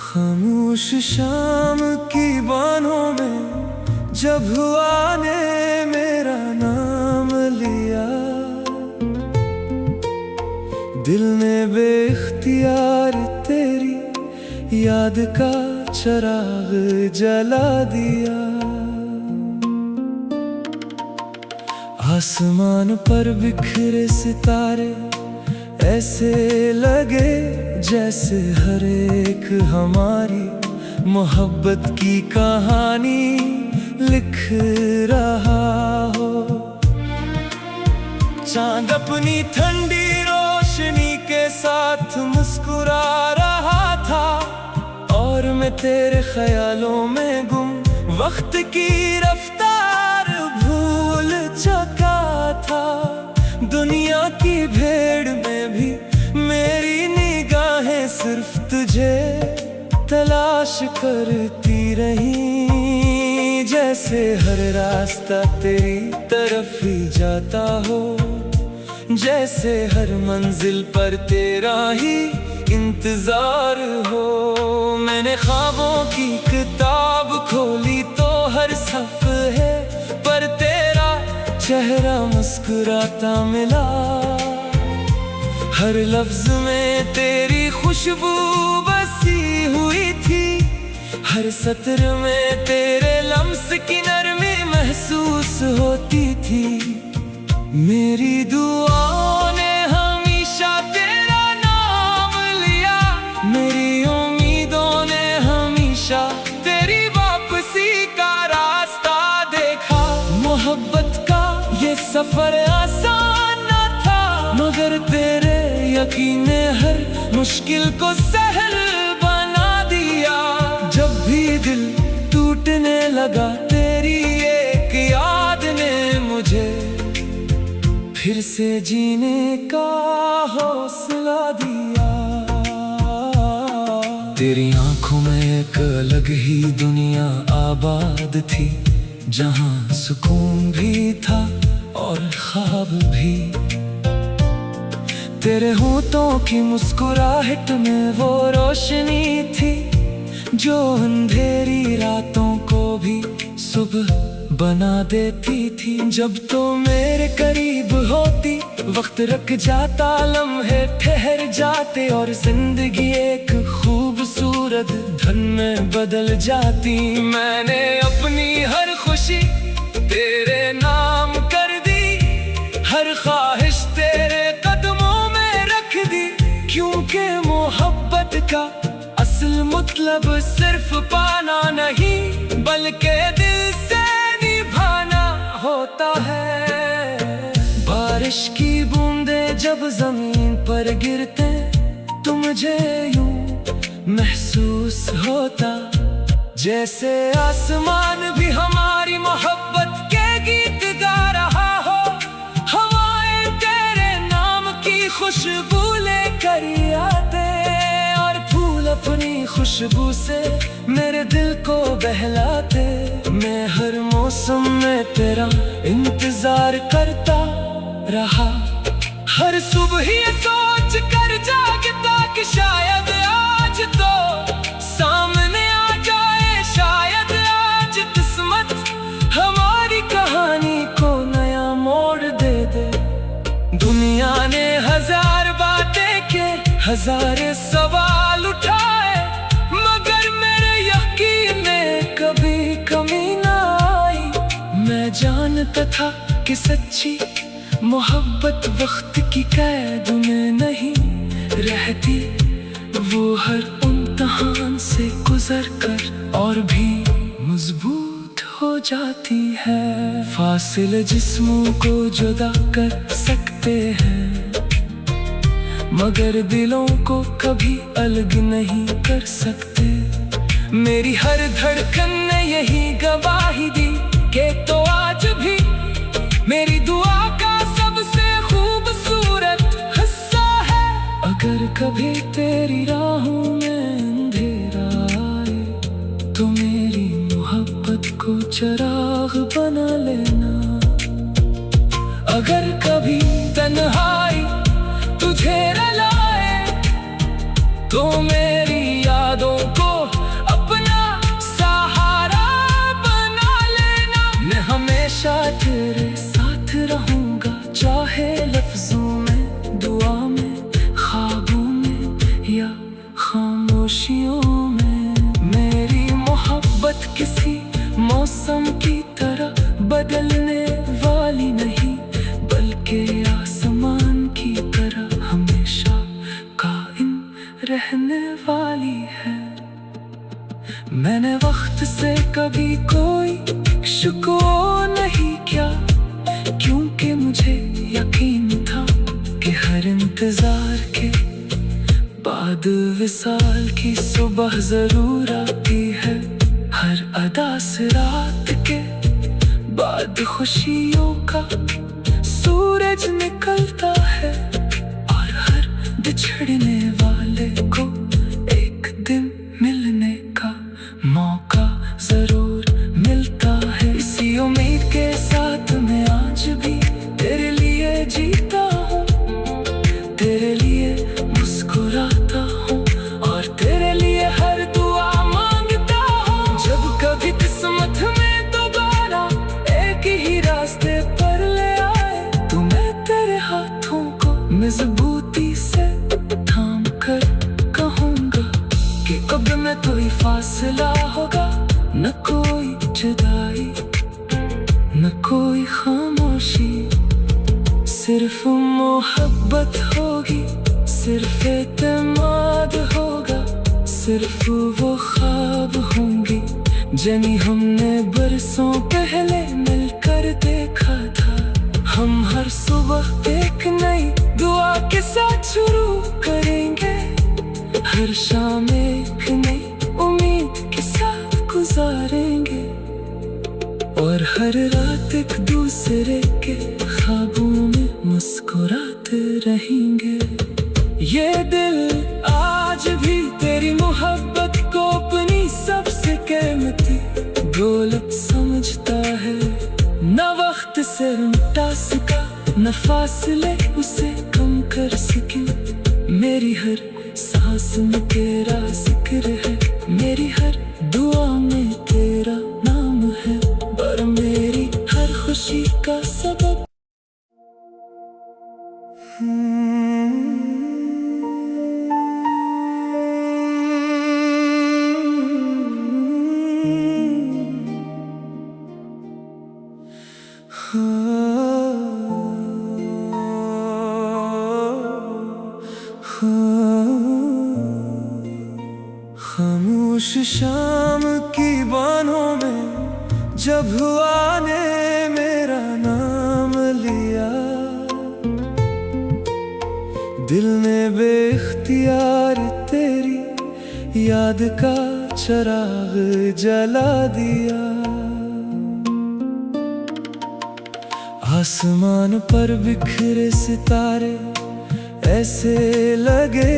खामोश शाम की बाहों में जब हुआ ने मेरा नाम लिया, दिल ने बेख्तियार तेरी याद का चिराग जला दिया। आसमान पर बिखरे सितारे ऐसे लगे जैसे हर एक हमारी मोहब्बत की कहानी लिख रहा हो। चांद अपनी ठंडी रोशनी के साथ मुस्कुरा रहा था और मैं तेरे ख्यालों में गुम वक्त की रफ्तार भूल चुका था। दुनिया की भीड़ में भी मेरी निगाहें सिर्फ तुझे तलाश करती रही, जैसे हर रास्ता तेरी तरफ ही जाता हो, जैसे हर मंजिल पर तेरा ही इंतजार हो। मैंने ख्वाबों की किताब खोली तो हर सफ़े पर तेरा चेहरा मुस्कुराता मिला। हर लफ्ज में तेरी खुशबू बसी हुई थी, हर सत्र में तेरे लम्स की नरमी महसूस होती थी। मेरी दुआओं ने हमेशा तेरा नाम लिया, मेरी उम्मीदों ने हमेशा तेरी वापसी का रास्ता देखा। मोहब्बत का ये सफर आसान न था, मगर तेरे यकीन ने हर मुश्किल को सहल बना दिया। जब भी दिल टूटने लगा तेरी एक याद ने मुझे फिर से जीने का हौसला दिया। तेरी आंखों में एक अलग ही दुनिया आबाद थी, जहां सुकून भी था और ख्वाब भी। तेरे होठों की मुस्कुराहट में वो रोशनी थी जो अंधेरी रातों को भी सुबह बना देती थी। जब तो मेरे करीब होती वक्त रुक जाता, लम्हे ठहर जाते और जिंदगी एक खूबसूरत धन में बदल जाती। मैंने अपनी हर खुशी तेरे नाम कर दी, हर ख्वाहिश तेरे कदमों में रख दी, क्योंकि मोहब्बत का असल मतलब सिर्फ पाना नहीं बल्कि दिल से निभाना होता है। बारिश की बूंदें जब जमीन पर गिरते तो मुझे यूं महसूस होता जैसे आसमान भी हमारी मोहब्बत के गीत गा रहा हो। हवाएं तेरे नाम की खुशबू लेकर आते और फूल अपनी खुशबू से मेरे दिल को बहलाते। मैं हर मौसम में तेरा इंतजार करता रहा, हर सुबह ये सोच कर जागता कि शायद आज तो सामने आ जाए, शायद आज किस्मत हमारी कहानी को नया मोड़ दे दे। दुनिया ने हजार बातें के हजार सवाल उठाए, मगर मेरे यकीन में कभी कमी ना आई। मैं जानता था कि सच्ची मोहब्बत वक्त की कैद में नहीं रहती, वो हर इम्तिहान से गुजर कर और भी मजबूत हो जाती है। फासिले जिस्मों को जुदा कर सकते हैं, मगर दिलों को कभी अलग नहीं कर सकते। मेरी हर धड़कन ने यही गवाही दी कि तो आज भी मेरी दुआ का सबसे खूबसूरत कभी तेरी राहों में अंधेरा आए तो मेरी मोहब्बत को चिराग बना लेना। अगर कभी तन्हाई तुझे रुलाए तो मेरी यादों को अपना सहारा बना लेना। मैं हमेशा तेरे साथ रहूंगा, चाहे लफ्जों में, दुआ में, ख्वाबों में या खामोशियों में। मेरी मोहब्बत किसी मौसम की तरह बदलने वाली नहीं, बल्कि आसमान की तरह हमेशा कायम रहने वाली है। मैंने वक्त से कभी कोई शिकवा नहीं किया, क्योंकि मुझे यकीन था कि हर इंतजार के बाद विसाल की सुबह जरूर आती है। हर अदा से रात के बाद खुशियों का सूरज निकलता है, और हर बिछड़ने वाले को एक दिन मिलने का मौका जरूर मिलता है। इसी उम्मीद के साथ मैं आज भी तेरे लिए जीता हूँ, तेरे लिए मुस्कुराता हूँ और तेरे लिए हर दुआ मांगता हूँ। जब कभी किस्मत में दोबारा एक ही रास्ते पर ले आए तो मैं तेरे हाथों को मजबूती से थाम कर कहूँगा कि अब में कोई फासला होगा, न कोई जुदाई, न कोई खामोशी। सिर्फ मोहब्बत होगी, सिर्फ एतमाद होगा, सिर्फ वो ख्वाब होंगी जिन्हें हमने बरसों पहले मिलकर देखा था। हम हर सुबह एक नई दुआ के साथ शुरू करेंगे, हर शाम एक नई उम्मीद के साथ गुजारेंगे, और हर रात एक दूसरे के ख्वाबों में मुस्कुराते रहेंगे। ये दिल आज भी तेरी मोहब्बत को अपनी सबसे कीमती दौलत समझता है। न वक्त से मिटा सका, न फासले उसे कम कर सके। मेरी हर सांस में तेरा जिक्र है, मेरी हर दुआ में तेरा नाम है, और मेरी हर खुशी का सबब। खामोश शाम की बाहों में जब हुआ ने मेरा नाम लिया, दिल ने बेख्तियार तेरी याद का चिराग जला दिया। आसमान पर बिखरे सितारे ऐसे लगे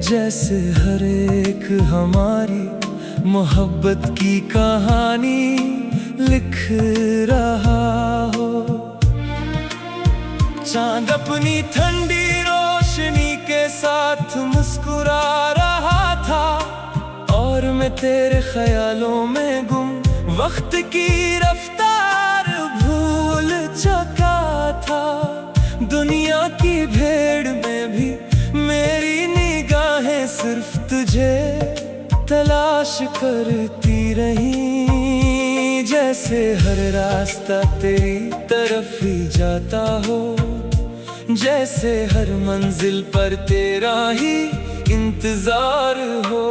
जैसे हर एक हमारी मोहब्बत की कहानी लिख रहा हो। चांद अपनी ठंडी रोशनी के साथ मुस्कुरा रहा था, और मैं तेरे ख्यालों में गुम वक्त की रफ्तार भूल चुका था। दुनिया की भीड़ में भी मेरी निगाहें सिर्फ तुझे तलाश करती रही, जैसे हर रास्ता तेरी तरफ ही जाता हो, जैसे हर मंजिल पर तेरा ही इंतजार हो।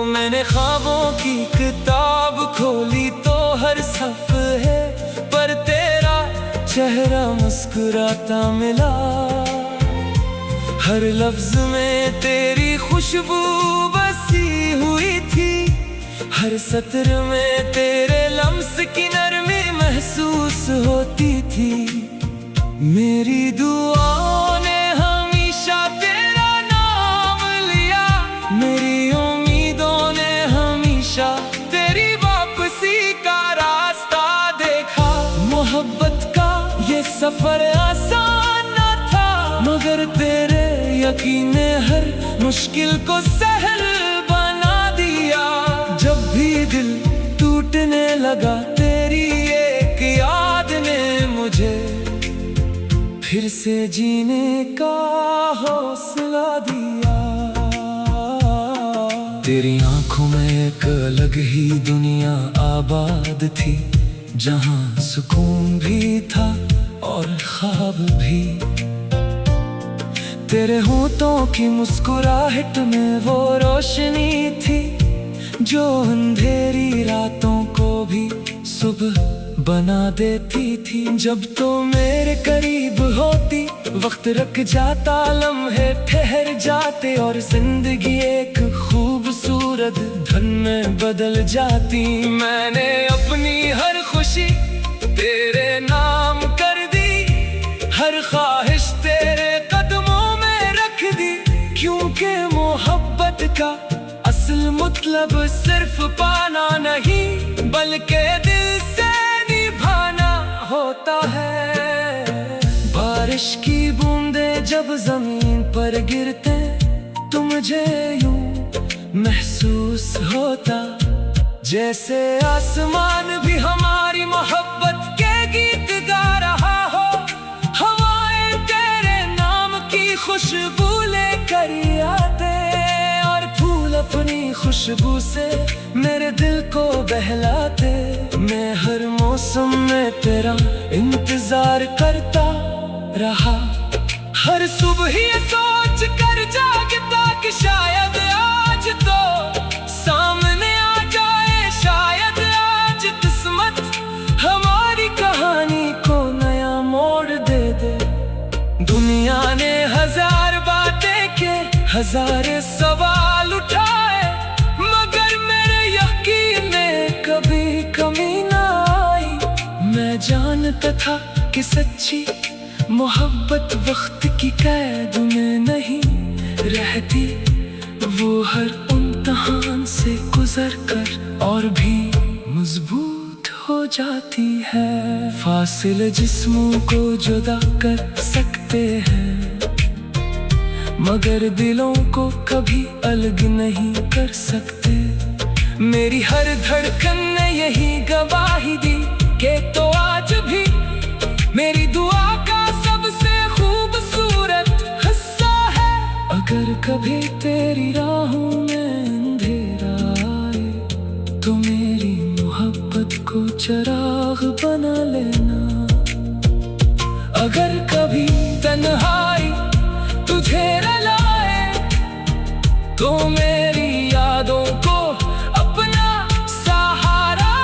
मैंने ख्वाबों की किताब खोली तो हर सफ़े पर तेरा चेहरा मुस्कुराता मिला, हर लफ्ज में तेरी खुशबू बसी हुई थी, हर सत्र में तेरे लम्स की नरमी महसूस होती थी। मेरी दुआओं ने हमेशा तेरा नाम सफर आसान न था, मगर तेरे यकीन ने हर मुश्किल को सहल बना दिया। जब भी दिल टूटने लगा, तेरी एक याद ने मुझे फिर से जीने का हौसला दिया। तेरी आंखों में एक अलग ही दुनिया आबाद थी, जहां सुकून भी था और ख्वाब भी। तेरे होठों की मुस्कुराहट में वो रोशनी थी, जो अंधेरी रातों को भी सुबह बना देती थी। जब तो मेरे करीब होती, वक्त रख जाता, लम्हे ठहर जाते और जिंदगी एक खूबसूरत धन में बदल जाती। मैंने अपनी हर खुशी तेरे नाम कर दी, हर ख्वाहिश तेरे कदमों में रख दी, क्योंकि मोहब्बत का असल मतलब सिर्फ पाना नहीं, बल्कि दिल से निभाना होता है। बारिश की बूंदें जब जमीन पर गिरते, तो मुझे यूं महसूस होता जैसे आसमान भी हमारी मोहब्बत के गीत गा रहा हो। हवाएं तेरे नाम की खुशबू लेकर आते, और फूल अपनी खुशबू से मेरे दिल को बहलाते। मैं हर मौसम में तेरा इंतजार करता रहा, हर सुबह ये सोच कर जागता कि शायद आज तो सामने आ जाए, शायद आज किस्मत हमारी कहानी को नया मोड़ दे दे। दुनिया ने हजार बातें के हजार सवाल उठाए, मगर मेरे यकीन में कभी कमी ना आई। मैं जानता था कि सच्ची मोहब्बत वक्त की कैद में नहीं रहती, वो हर इम्तिहान से गुजर कर और भी मजबूत हो जाती है। फासिले जिस्मों को जुदा कर सकते हैं, मगर दिलों को कभी अलग नहीं कर सकते। मेरी हर धड़कन ने यही गवाही दी कि तो आज भी मेरी दुआ का सबसे खूबसूरत हिस्सा है। अगर कभी तेरी राहों में अंधेरा आए, तो मेरी मोहब्बत को चिराग बना लेना। अगर कभी तन्हाई तुझे रुलाए, तो मेरी यादों को अपना सहारा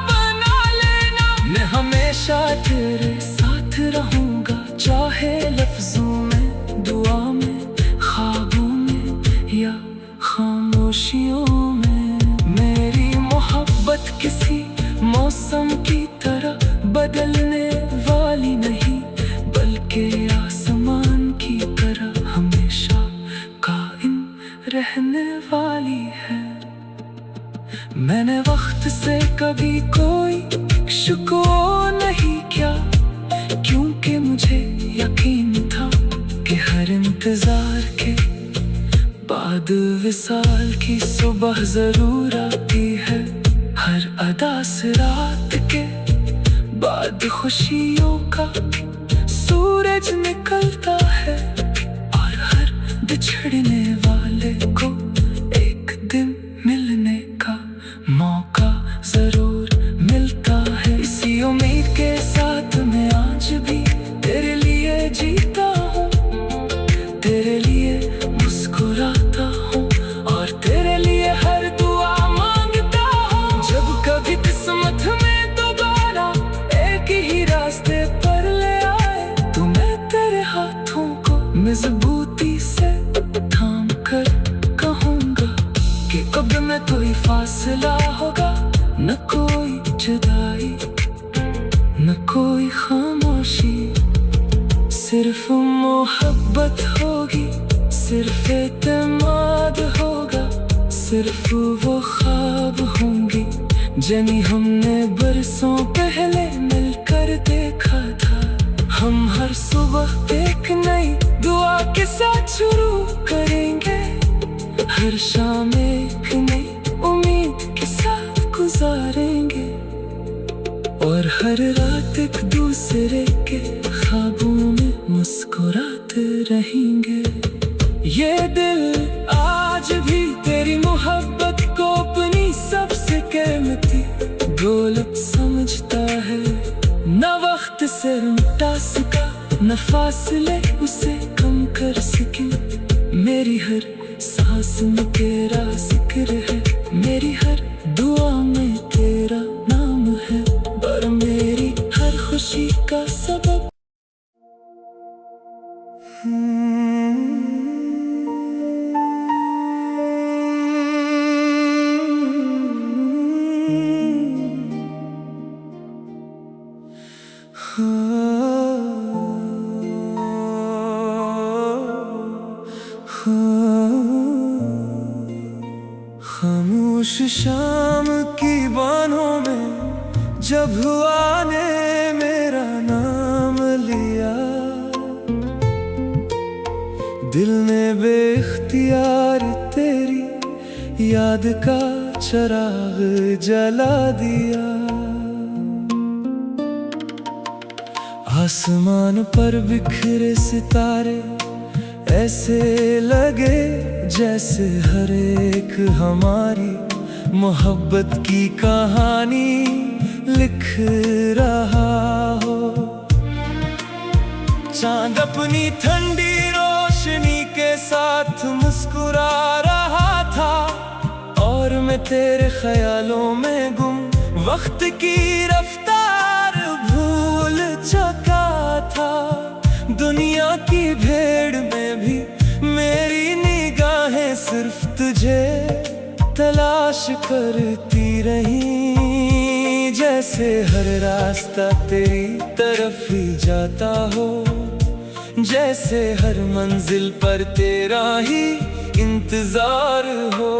बना लेना। मैं हमेशा तेरे साथ रहूंगा, चाहे लफ्जों में, दुआ में, ख्वाबों में या खामोशियों में। मेरी मोहब्बत किसी मौसम की तरह बदलने वाली नहीं, बल्कि आसमान की तरह हमेशा कायम रहने वाली है। मैंने वक्त से कभी कोई शिकवा नहीं किया, क्योंकि मुझे यकीन था कि हर इंतजार के बाद विसाल की सुबह जरूर आती है। हर अदा से रात के बाद खुशियों का सूरज निकलता है, और हर बिछड़ने वाले को एक दिन मिलने का मौका जरूर मिलता है। इसी उम्मीद के साथ मैं आज भी तेरे लिए जीता हूँ, तेरे लिए मुस्कुराता हूँ, और तेरे लिए हर दुआ मांगता हूँ। जब कभी किस्मत में दोबारा एक ही रास्ते पर ले आए, तो मैं तेरे हाथों को मजबूती से थाम कर कहूँगा कि अब में कोई फासला होगा, न कोई जुदाई, न कोई खामोशी। सिर्फ मोहब्बत होगी, सिर्फ एतमाद होगा, सिर्फ वो ख्वाब होंगी जिन्हें हमने बरसों पहले मिलकर देखा था। हम हर सुबह एक नई दुआ के साथ शुरू करेंगे, हर शाम एक नई उम्मीद के साथ गुजारेंगे, और हर रात एक दूसरे के ख्वाबों में मुस्कुराते रहेंगे। ये दिल आज भी तेरी मोहब्बत को अपनी सबसे कीमती दौलत समझता है। न वक्त से मिटा सका, न फासले उसे कम कर सके। मेरी हर सांस में तेरा जिक्र है, मेरी हर दुआ में तेरा नाम है, और मेरी हर खुशी का सबब। खामोश शाम की बाहों में जब हुआ ने मेरा नाम लिया, दिल ने बेख्तियार तेरी याद का चिराग जला दिया। आसमान पर बिखरे सितारे ऐसे लगे जैसे हर एक हमारी मोहब्बत की कहानी लिख रहा हो। चांद अपनी ठंडी रोशनी के साथ मुस्कुरा रहा था, और मैं तेरे ख्यालों में गुम वक्त की रफ्तार भूल चुका था। दुनिया की भीड़ में भी मेरी निगाहें सिर्फ तुझे तलाश करती रही, जैसे हर रास्ता तेरी तरफ ही जाता हो, जैसे हर मंजिल पर तेरा ही इंतजार हो।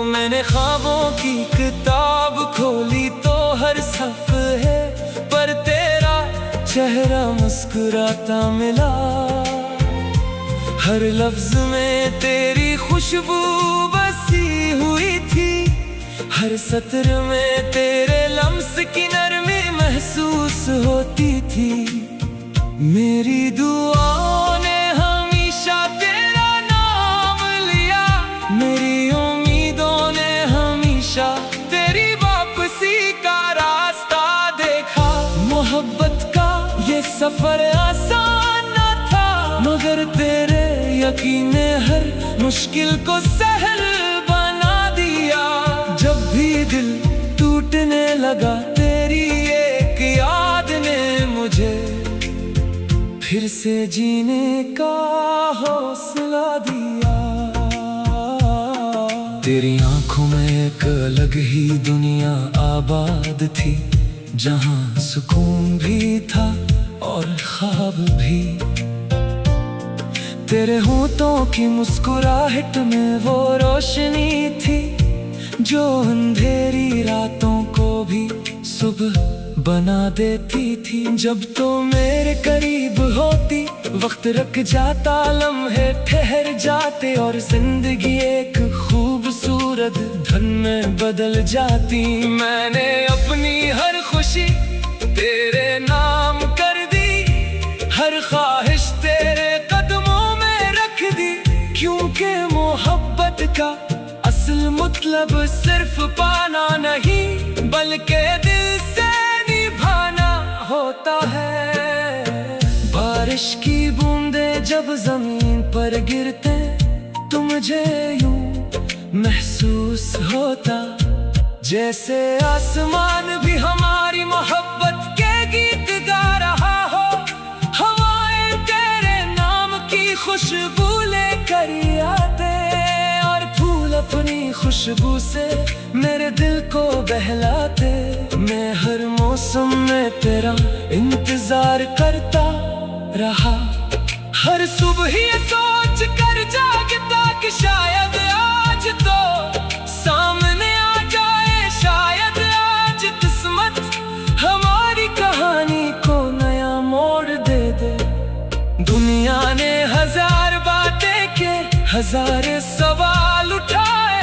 मैंने ख्वाबों की किताब खोली तो हर सफ़े पर तेरा चेहरा मुस्कुराता मिला, हर लफ्ज में तेरी खुशबू बसी हुई थी, हर सत्र में तेरे लम्स की नरमी महसूस होती थी। मेरी दुआओं ने हमेशा तेरा नाम लिया, मेरी उम्मीदों ने हमेशा तेरी वापसी का रास्ता देखा। मोहब्बत का ये सफर आसान न था, मगर तेरे यकीन ने हर मुश्किल को सहल बना दिया। जब भी दिल टूटने लगा तेरी एक याद ने मुझे फिर से जीने का हौसला दिया। तेरी आंखों में एक अलग ही दुनिया आबाद थी, जहां सुकून भी था और ख्वाब भी। तेरे होठों की मुस्कुराहट में वो रोशनी थी, जो अंधेरी रातों को भी सुबह बना देती थी। जब तो मेरे करीब होती वक्त रुक जाता, लम्हे ठहर जाते, और जिंदगी एक खूबसूरत धन में बदल जाती। मैंने अपनी हर खुशी तेरे नाम कर दी, हर ख्वाहिश तेरे कदमों में रख दी, क्योंकि मोहब्बत का असल मतलब सिर्फ पाना नहीं, बल्कि दिल से निभाना होता है। बारिश की बूंदें जब जमीन पर गिरते तो मुझे यूं महसूस होता, जैसे आसमान भी हमारी मोहब्बत के गीत गा रहा हो। हवाएं तेरे नाम की खुशबू लेकर आते, और फूल अपनी खुशबू से मेरे दिल को बहलाते। मैं हर मौसम में तेरा इंतजार करता रहा, हर सुबह ये सोच कर जागता कि शायद आज तो सामने आ जाए, शायद आज किस्मत हमारी कहानी को नया मोड़ दे दे। दुनिया ने हजार बातें के हजार सवाल उठाए,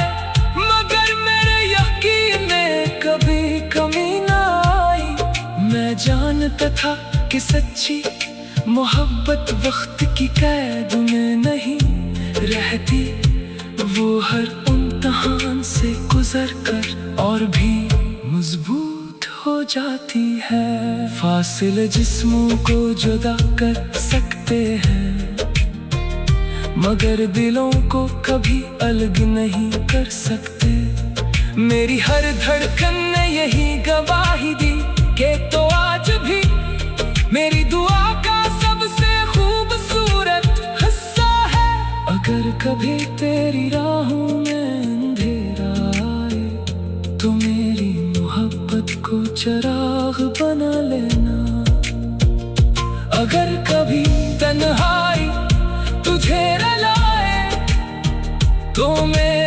मगर मेरे यकीन में कभी कमी ना आई। मैं जानता था कि सच्ची मोहब्बत वक्त की कैद में नहीं रहती, वो हर इम्तिहान से गुजर कर और भी मजबूत हो जाती है। फासिले जिस्मों को जुदा कर सकते हैं, मगर दिलों को कभी अलग नहीं कर सकते। मेरी हर धड़कन ने यही गवाही दी कि तो आज भी मेरी दुआ का सबसे खूबसूरत हिस्सा है। अगर कभी तेरी राहों में अंधेरा आए तो मेरी मोहब्बत को चिराग बना लेना। अगर कभी तन्हाई तुझे रुलाए तो मेरे